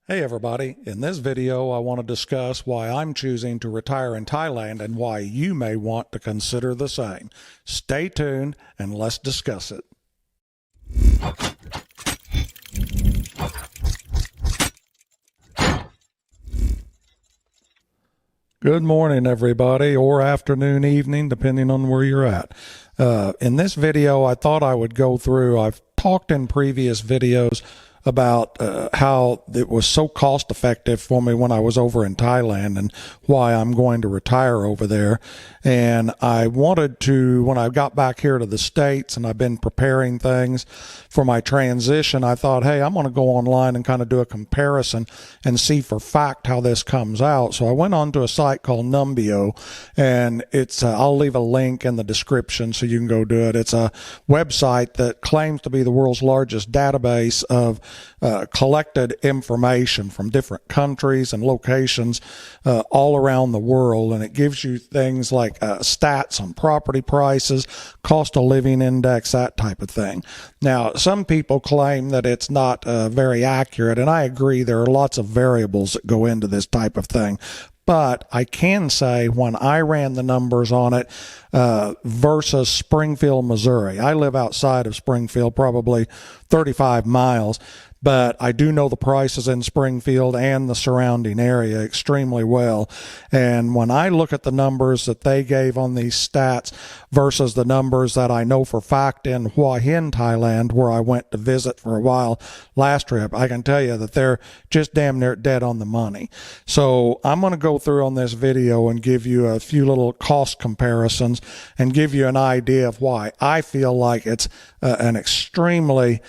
Hey everybody, in this video I want to discuss why I'm choosing to retire in Thailand and why you may want to consider the same. Stay tuned and let's discuss it. Good morning everybody, or afternoon, evening, depending on where you're at. In this video I thought I would go through, I've talked in previous videos about how it was so cost effective for me when I was over in Thailand and why I'm going to retire over there. And I wanted to, when I got back here to the States and I've been preparing things for my transition, I thought, hey, I'm going to go online and kind of do a comparison and see for fact how this comes out. So I went on to a site called Numbio, and it's I'll leave a link in the description so you can go do it. It's a website that claims to be the world's largest database of collected information from different countries and locations all around the world, and it gives you things like stats on property prices, cost of living index, that type of thing. Now, some people claim that it's not very accurate, and I agree there are lots of variables that go into this type of thing. But I can say when I ran the numbers on it versus Springfield, Missouri, I live outside of Springfield, probably 35 miles, but I do know the prices in Springfield and the surrounding area extremely well. And when I look at the numbers that they gave on these stats versus the numbers that I know for fact in Hua Hin Thailand, where I went to visit for a while last trip, I can tell you that they're just damn near dead on the money. So I'm going to go through on this video and give you a few little cost comparisons and give you an idea of why I feel like it's an extremely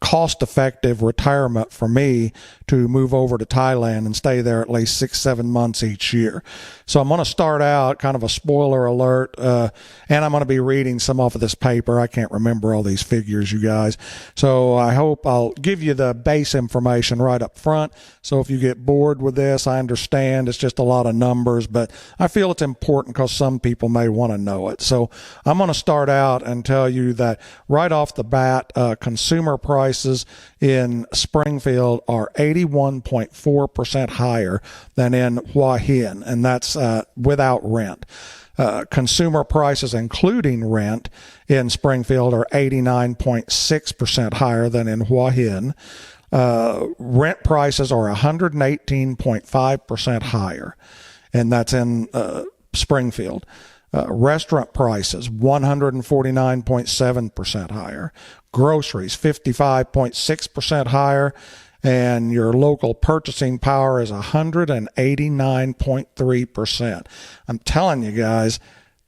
cost-effective retirement for me to move over to Thailand and stay there at least 6-7 months each year. So I'm going to start out, kind of a spoiler alert, and I'm going to be reading some off of this paper. I can't remember all these figures, you guys. So I hope I'll give you the base information right up front. So if you get bored with this, I understand it's just a lot of numbers, but I feel it's important because some people may want to know it. So I'm going to start out and tell you that right off the bat, consumer prices in Springfield are 81.4% higher than in Hua Hin, and that's without rent. Consumer prices, including rent, in Springfield are 89.6% higher than in Hua Hin. Rent prices are 118.5% higher, and that's in Springfield. Restaurant prices, 149.7% higher. Groceries, 55.6% higher. And your local purchasing power is 189.3%. I'm telling you guys,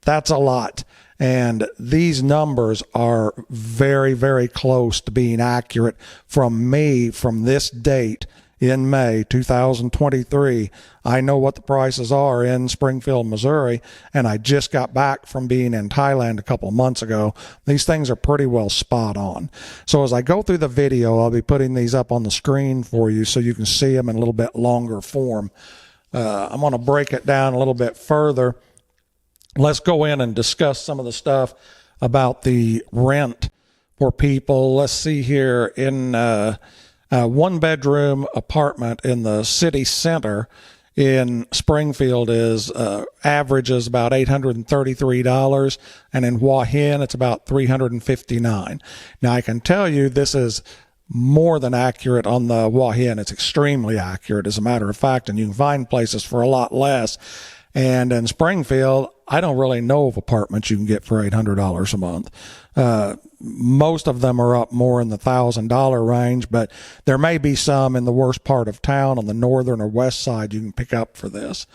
that's a lot. And these numbers are very, very close to being accurate from me from this date in May 2023. I know what the prices are in Springfield, Missouri, and I just got back from being in Thailand a couple of months ago. These things are pretty well spot on. So as I go through the video, I'll be putting these up on the screen for you so you can see them in a little bit longer form. I'm going to break it down a little bit further. Let's go in and discuss some of the stuff about the rent for people. Let's see here in one-bedroom apartment in the city center in Springfield is averages about $833, and in Hua Hin it's about $359. Now I can tell you this is more than accurate on the Hua Hin. It's extremely accurate, as a matter of fact, and you can find places for a lot less. And in Springfield, I don't really know of apartments you can get for $800 a month. Most of them are up more in the $1,000 range, but there may be some in the worst part of town on the northern or west side you can pick up for this.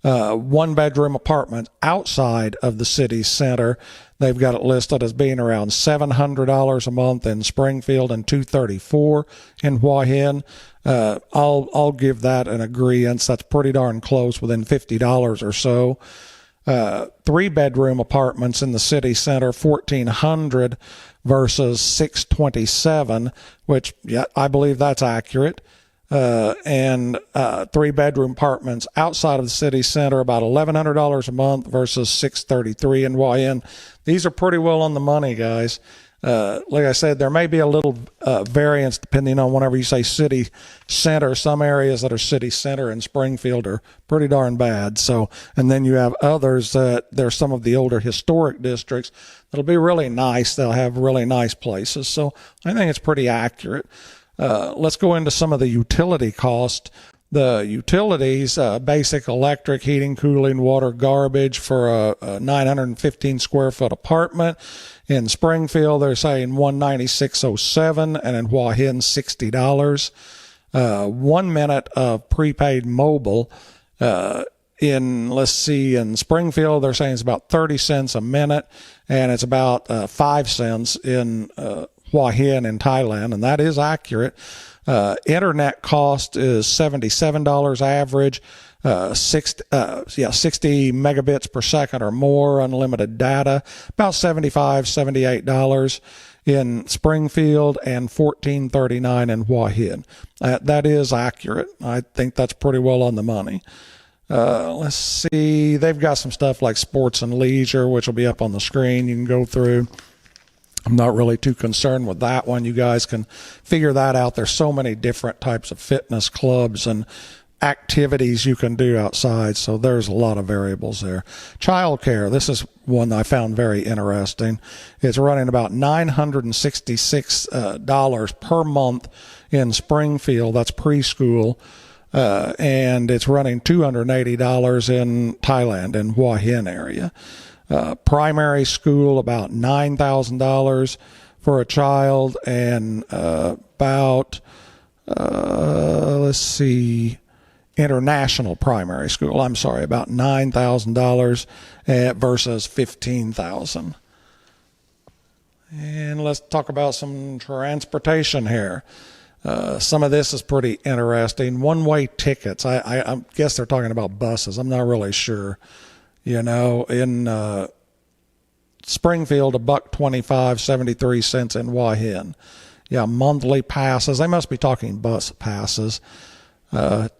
One-bedroom apartments outside of the city center, they've got it listed as being around $700 a month in Springfield and $234 in Hua Hin. I'll give that an agreement. That's pretty darn close, within $50 or so. Three-bedroom apartments in the city center, $1,400 versus $627, which, yeah, I believe that's accurate. And three-bedroom apartments outside of the city center, about $1,100 a month versus $633 in Hua Hin. These are pretty well on the money, guys. Like I said, there may be a little variance depending on whenever you say city center. Some areas that are city center in Springfield are pretty darn bad. So, and then you have others that there's some of the older historic districts that'll be really nice. They'll have really nice places. So I think it's pretty accurate. Let's go into some of the utility cost. The utilities, basic electric, heating, cooling, water, garbage for a 915 square foot apartment. In Springfield, they're saying $196.07, and in Hua Hin, $60. 1 minute of prepaid mobile. In Springfield, they're saying it's about 30 cents a minute, and it's about 5 cents in Hua Hin in Thailand, and that is accurate. Internet cost is $77 average, 60 megabits per second or more, unlimited data, about $75, $78 in Springfield, and $14.39 in Hua Hin. That is accurate. I think that's pretty well on the money. Let's see. They've got some stuff like sports and leisure, which will be up on the screen. You can go through. I'm not really too concerned with that one. You guys can figure that out. There's so many different types of fitness clubs and activities you can do outside, so there's a lot of variables there. Childcare, this is one I found very interesting. It's running about $966 per month in Springfield. That's preschool. And it's running $280 in Thailand, in Hua Hin area. Primary school, about $9,000 for a child, and international primary school, about $9,000 versus $15,000. And let's talk about some transportation here. Some of this is pretty interesting. One-way tickets. I guess they're talking about buses. I'm not really sure. You know, in Springfield, $1.25, 73 cents in Hua Hin. Yeah, monthly passes. They must be talking bus passes.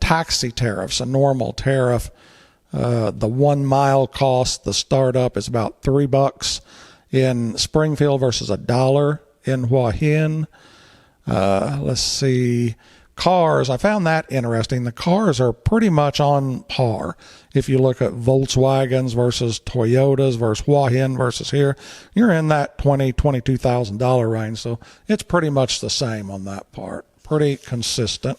Taxi tariffs, a normal tariff. The 1 mile cost, the startup is about $3 in Springfield versus $1 in Hua Hin. Let's see. Cars, I found that interesting. The cars are pretty much on par. If you look at Volkswagens versus Toyotas versus Hua Hin versus here, you're in that $22,000 range. So it's pretty much the same on that part. Pretty consistent.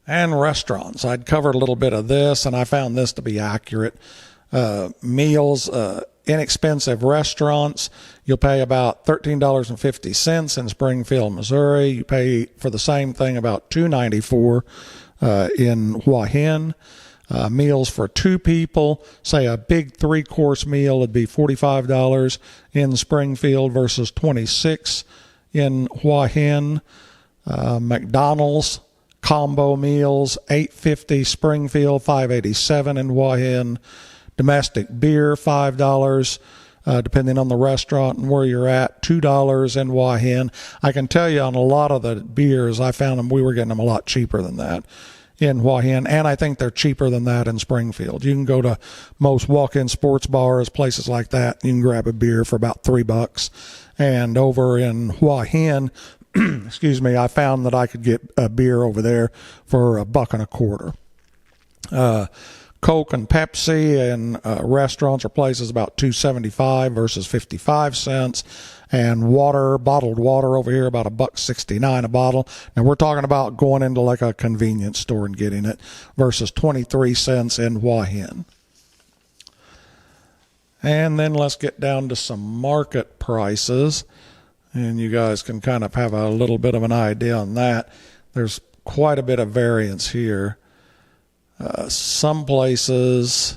And restaurants. I'd covered a little bit of this, and I found this to be accurate. Meals, inexpensive restaurants, you'll pay about $13.50 in Springfield, Missouri. You pay for the same thing about $2.94 in Hua Hin. Meals for two people, say a big 3-course meal would be $45 in Springfield versus $26 in Hua Hin. McDonald's combo meals, $8.50 Springfield, $5.87 in Hua Hin. Domestic beer, $5, depending on the restaurant and where you're at, $2 in Hua Hin. I can tell you on a lot of the beers, I found them, we were getting them a lot cheaper than that in Hua Hin, and I think they're cheaper than that in Springfield. You can go to most walk-in sports bars, places like that, you can grab a beer for about $3. And over in Hua Hin, excuse me, I found that I could get a beer over there for $1.25. Coke and Pepsi in restaurants or places about $2.75 versus 55 cents, and water, bottled water over here about $1.69 a bottle. And we're talking about going into like a convenience store and getting it versus 23 cents in Hua Hin. And then let's get down to some market prices, and you guys can kind of have a little bit of an idea on that. There's quite a bit of variance here. Some places,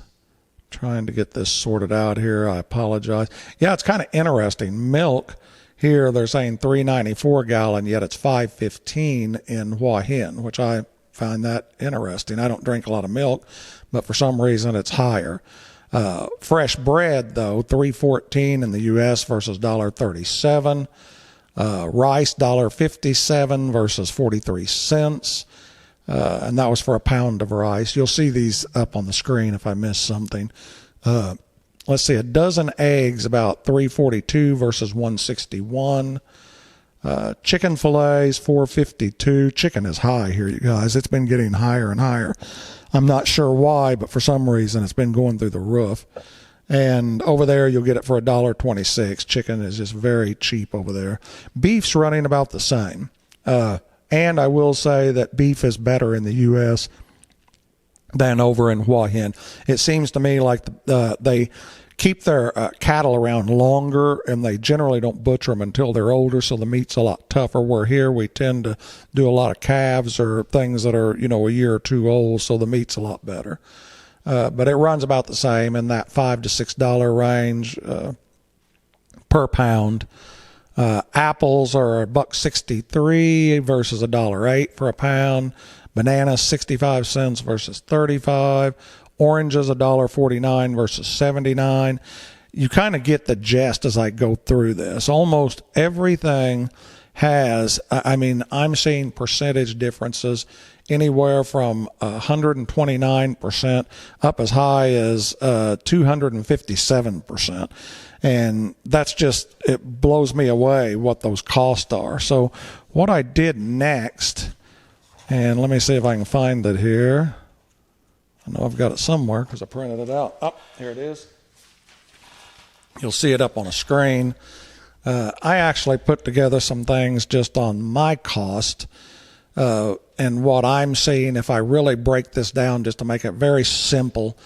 trying to get this sorted out here, I apologize. Yeah, it's kind of interesting. Milk here, they're saying $3.94 a gallon, yet it's $5.15 in Hua Hin, which I find that interesting. I don't drink a lot of milk, but for some reason it's higher. Fresh bread, though, $3.14 in the U.S. versus $1.37. Rice, $1.57 versus 43 cents. And that was for a pound of rice. You'll see these up on the screen if I miss something. let's see, a dozen eggs about $3.42 versus $1.61. Chicken fillets $4.52. Chicken is high here, you guys. It's been getting higher and higher. I'm not sure why, but for some reason it's been going through the roof. And over there you'll get it for $1.26. Chicken is just very cheap over there. Beef's running about the same. And I will say that beef is better in the U.S. than over in Hua Hin. It seems to me like they keep their cattle around longer, and they generally don't butcher them until they're older, so the meat's a lot tougher. Where here we tend to do a lot of calves or things that are, you know, a year or two old, so the meat's a lot better. But it runs about the same in that $5 to $6 range per pound. Apples are $1.63 versus $1.08 for a pound. Bananas 65 cents versus 35. Oranges $1.49 versus 79. You kind of get the gist as I go through this. Almost everything has, I mean, I'm seeing percentage differences anywhere from 129% up as high as 257%. And that's just, it blows me away what those costs are. So what I did next, and let me see if I can find it here. I know I've got it somewhere because I printed it out. Oh, here it is. You'll see it up on a screen. I actually put together some things just on my cost and what I'm seeing. If I really break this down just to make it very simple,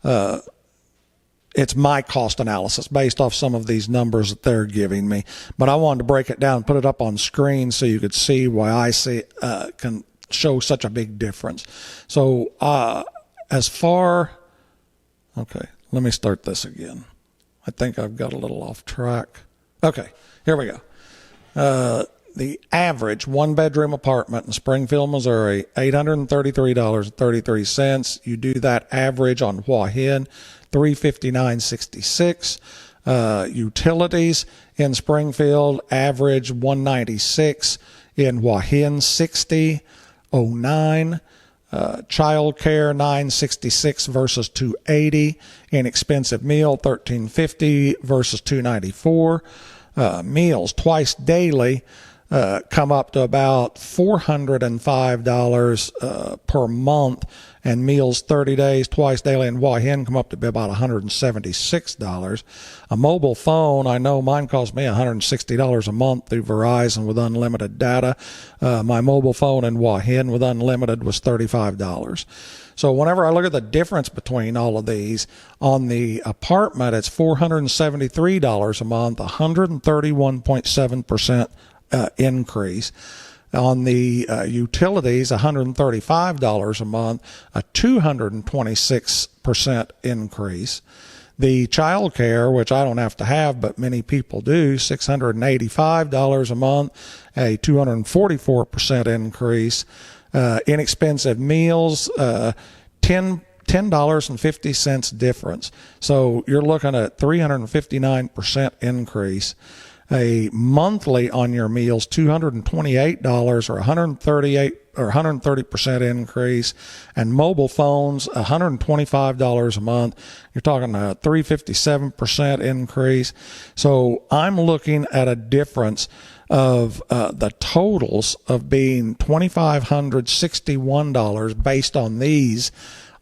it's my cost analysis based off some of these numbers that they're giving me. But I wanted to break it down and put it up on screen so you could see why I see can show such a big difference. So okay, let me start this again. I think I've got a little off track. Okay, here we go. The average one-bedroom apartment in Springfield, Missouri, $833.33. You do that average on Hua Hin, $359.66. Utilities in Springfield, average $196. In Hua Hin, $60.09. Child care $966 versus $280. Inexpensive meal $13.50 versus $294. Meals twice daily come up to about $405 per month, and meals 30 days twice daily in Hua Hin come up to be about $176. A mobile phone, I know mine cost me $160 a month through Verizon with unlimited data. My mobile phone in Hua Hin with unlimited was $35. So whenever I look at the difference between all of these, on the apartment it's $473 a month, 131.7% increase. On the utilities, $135 a month, a 226% increase. The child care, which I don't have to have, but many people do, $685 a month, a 244% increase. Inexpensive meals, $10.50 difference. So you're looking at 359% increase. A monthly on your meals, $228 or 130% increase, and mobile phones $125 a month. You're talking a 357% increase. So I'm looking at a difference of the totals of being $2,561 based on these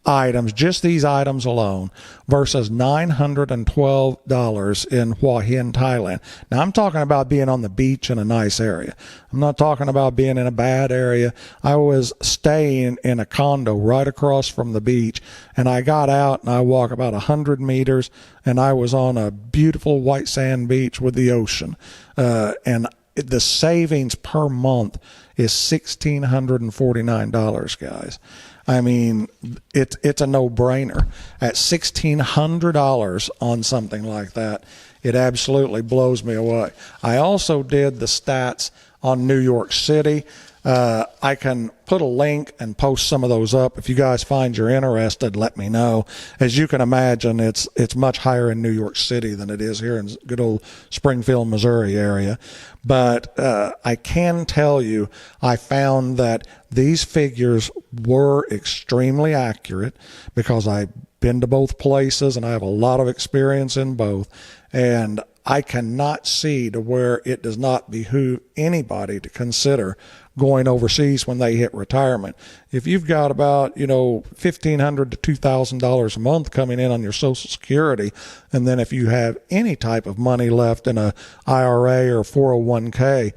items, just these items alone, versus $912 in Hua Hin, Thailand. Now, I'm talking about being on the beach in a nice area. I'm not talking about being in a bad area. I was staying in a condo right across from the beach, and I got out and I walked about 100 meters, and I was on a beautiful white sand beach with the ocean. And the savings per month is $1,649, guys. I mean, it's a no-brainer. At $1,600 on something like that, it absolutely blows me away. I also did the stats on New York City. I can put a link and post some of those up. If you guys find you're interested, let me know. As you can imagine, it's much higher in New York City than it is here in good old Springfield, Missouri area. But I can tell you, I found that these figures were extremely accurate because I been to both places, and I have a lot of experience in both. And I cannot see to where it does not behoove anybody to consider going overseas when they hit retirement. If you've got about, $1,500 to $2,000 a month coming in on your Social Security, and then if you have any type of money left in a IRA or 401k,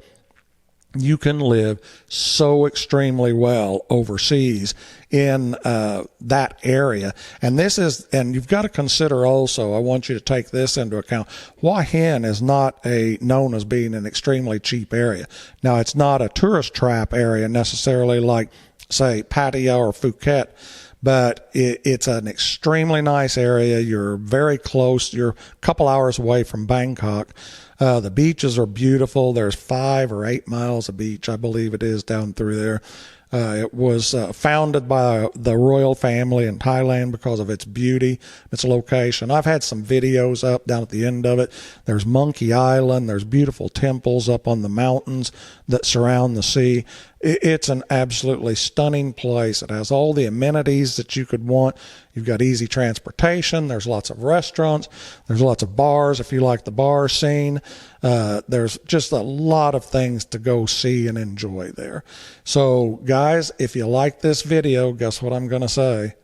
you can live so extremely well overseas in that area. And you've got to consider also, I want you to take this into account. Hua Hin is not known as being an extremely cheap area. Now, it's not a tourist trap area necessarily like, say, Pattaya or Phuket, but it's an extremely nice area. You're very close. You're a couple hours away from Bangkok. The beaches are beautiful. There's 5 or 8 miles of beach, I believe it is, down through there. It was founded by the royal family in Thailand because of its beauty, its location. I've had some videos up down at the end of it. There's Monkey Island. There's beautiful temples up on the mountains that surround the sea. It's an absolutely stunning place. It has all the amenities that you could want. You've got easy transportation. There's lots of restaurants. There's lots of bars if you like the bar scene. There's just a lot of things to go see and enjoy there. So, guys, if you like this video, guess what I'm going to say?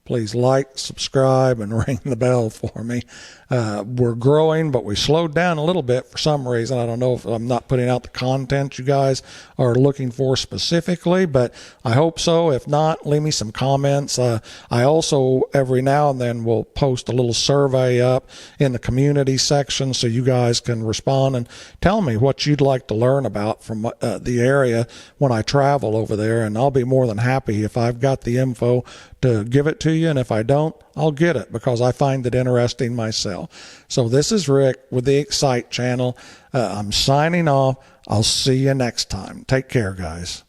Please like, subscribe, and ring the bell for me. We're growing, but we slowed down a little bit for some reason. I don't know if I'm not putting out the content you guys are looking for specifically, but I hope so. If not, leave me some comments. I also, every now and then, will post a little survey up in the community section so you guys can respond and tell me what you'd like to learn about from the area when I travel over there, and I'll be more than happy if I've got the info to give it to you, and if I don't, I'll get it because I find it interesting myself. So this is Rick with the Excite channel. I'm signing off. I'll see you next time. Take care, guys.